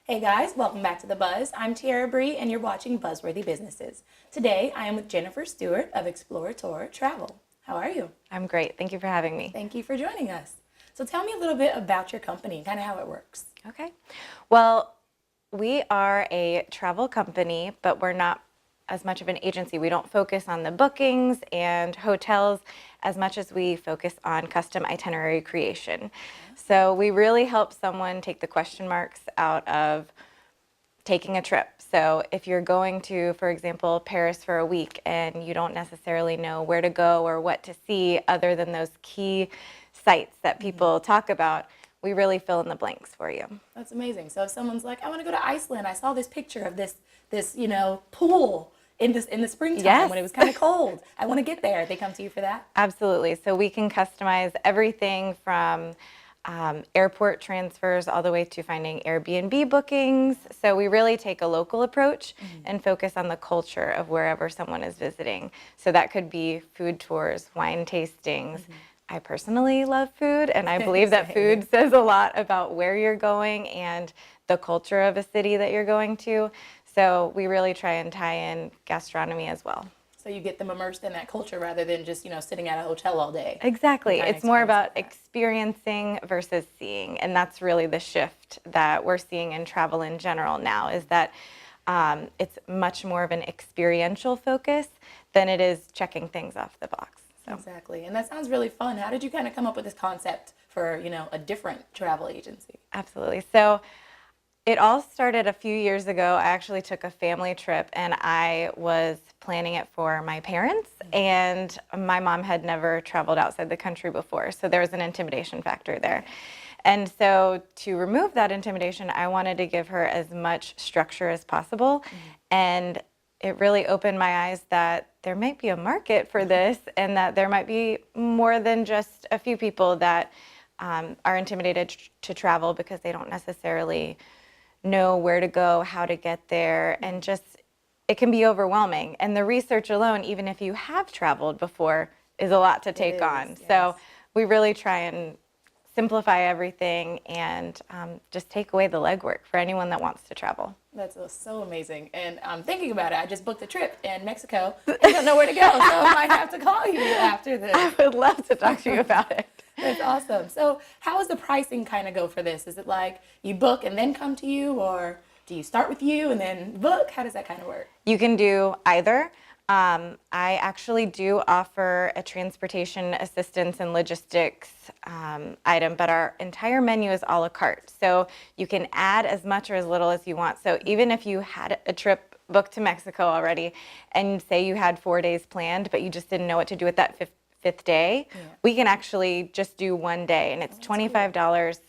Hey guys, welcome back to The Buzz. I'm Tiara Bree and you're watching Buzzworthy Businesses. Today I am with Jennifer Stuart of Explorateur Travel. How are you? I'm great. Thank you for having me. Thank you for joining us. So tell me a little bit about your company and kind of how it works. Okay. Well, we are a travel company, but we're not as much of an agency. We don't focus on the bookings and hotels as much as we focus on custom itinerary creation. So we really help someone take the question marks out of taking a trip. So if you're going to, for example, Paris for a week and you don't necessarily know where to go or what to see other than those key sites that people talk about, we really fill in the blanks for you. That's amazing. So if someone's like, I want to go to Iceland, I saw this picture of this pool in the springtime when it was kind of cold. I want to get there. They come to you for that? Absolutely. So we can customize everything from airport transfers all the way to finding Airbnb bookings. So we really take a local approach and focus on the culture of wherever someone is visiting. So that could be food tours, wine tastings. I personally love food, and I believe that food says a lot about where you're going and the culture of a city that you're going to. So we really try and tie in gastronomy as well. So you get them immersed in that culture rather than just, sitting at a hotel all day. Exactly. It's more about experiencing versus seeing. And that's really the shift that we're seeing in travel in general now, is that it's much more of an experiential focus than it is checking things off the box. So. Exactly. And that sounds really fun. How did you kind of come up with this concept for, a different travel agency? Absolutely. So it all started a few years ago. I actually took a family trip and I was planning it for my parents, and my mom had never traveled outside the country before. So there was an intimidation factor there. And so to remove that intimidation, I wanted to give her as much structure as possible. And it really opened my eyes that there might be a market for this, and that there might be more than just a few people that are intimidated to travel because they don't necessarily know where to go, how to get there, and just it can be overwhelming. And the research alone, even if you have traveled before, is a lot to take on. Yes. So we really try and simplify everything and just take away the legwork for anyone that wants to travel. That's so amazing. And I'm thinking about it. I just booked a trip in Mexico. I don't know where to go, so I might have to call you after this. I would love to talk to you about it. That's awesome. So how does the pricing kind of go for this? Is it like you book and then come to you, or do you start with you and then book? How does that kind of work? You can do either. I actually do offer a transportation assistance and logistics item, but our entire menu is a la carte. So you can add as much or as little as you want. So even if you had a trip booked to Mexico already and say you had 4 days planned, but you just didn't know what to do with that fifth day, we can actually just do one day, and it's $25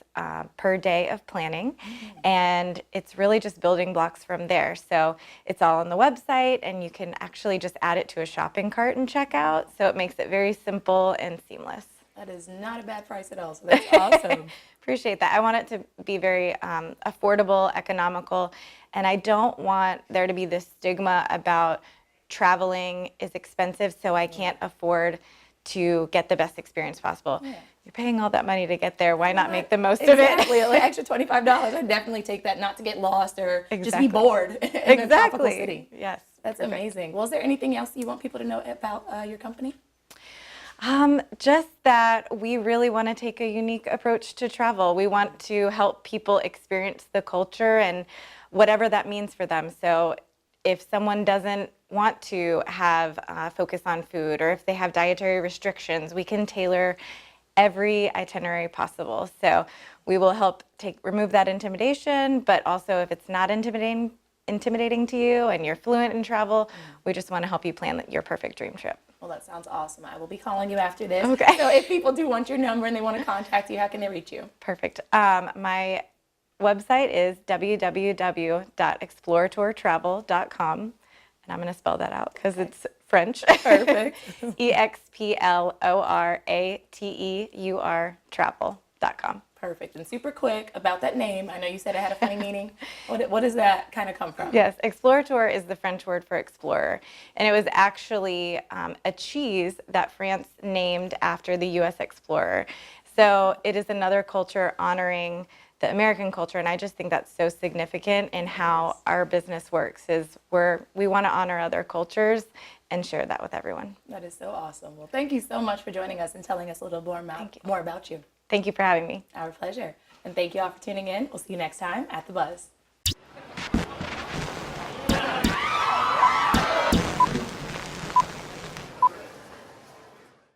per day of planning, and it's really just building blocks from there. So it's all on the website, and you can actually just add it to a shopping cart and check out. So it makes it very simple and seamless. That is not a bad price at all, so that's awesome. Appreciate that. I want it to be very affordable, economical, and I don't want there to be this stigma about traveling is expensive, so I can't afford to get the best experience possible. You're paying all that money to get there. Why not make the most of it? Exactly. Like extra $25. I'd definitely take that, not to get lost or just be bored in a tropical city. Yes. That's amazing. Well, is there anything else you want people to know about your company? Just that we really want to take a unique approach to travel. We want to help people experience the culture and whatever that means for them. So if someone doesn't want to have focus on food, or if they have dietary restrictions, we can tailor every itinerary possible. So we will help remove that intimidation, but also if it's not intimidating to you and you're fluent in travel, we just want to help you plan your perfect dream trip. Well, that sounds awesome. I will be calling you after this. Okay. So if people do want your number and they want to contact you, how can they reach you? Perfect. My website is www.explorateurtravel.com, and I'm going to spell that out because it's French. Perfect. EXPLORATEUR travel.com. Perfect. And super quick about that name. I know you said it had a funny meaning. What does that kind of come from? Yes, Explorateur is the French word for explorer. And it was actually a cheese that France named after the U.S. explorer. So it is another culture honoring the American culture. And I just think that's so significant in how our business works, is we want to honor other cultures and share that with everyone. That is so awesome. Well, thank you so much for joining us and telling us a little more about you. Thank you for having me. Our pleasure. And thank you all for tuning in. We'll see you next time at The Buzz.